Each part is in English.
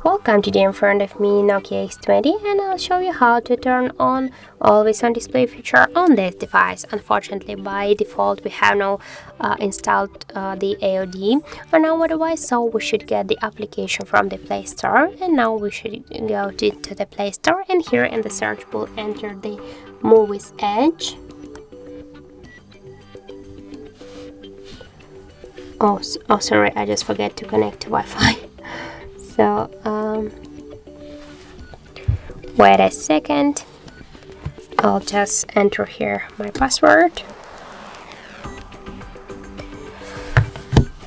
Welcome, today in front of me Nokia X20, and I'll show you how to turn on always on display feature on this device. Unfortunately, by default we have now installed the AOD on our device, so we should get the application from the Play Store. And now we should go to the Play Store, and here in the search bar enter the Muviz Edge. Oh, sorry, I just forget to connect to Wi-Fi. So wait a second, I'll just enter here my password,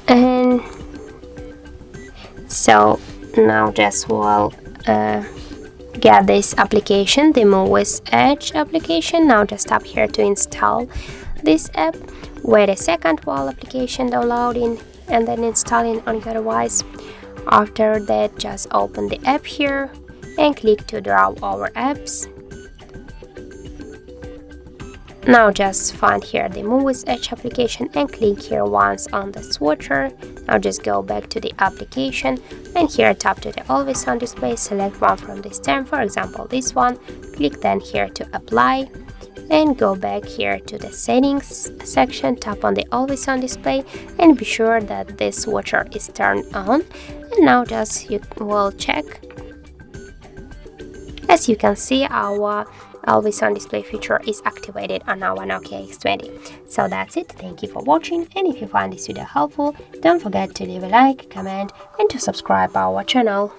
and so now just we'll get this application, the Muviz Edge application. Now just tap here to install this app. Wait a second while application downloading and then installing on your device. After that, just open the app here and click to draw our apps. Now just find here the Muviz Edge application and click here once on the switcher. Now just go back to the application and here tap to the always on display, select one from this 10, for example this one, click then here to apply and go back here to the settings section, tap on the always on display and be sure that this switcher is turned on. And now just you will check. As you can see, our always on display feature is activated on our Nokia X20. So that's it. Thank you for watching, and if you find this video helpful, don't forget to leave a like, comment and to subscribe our channel.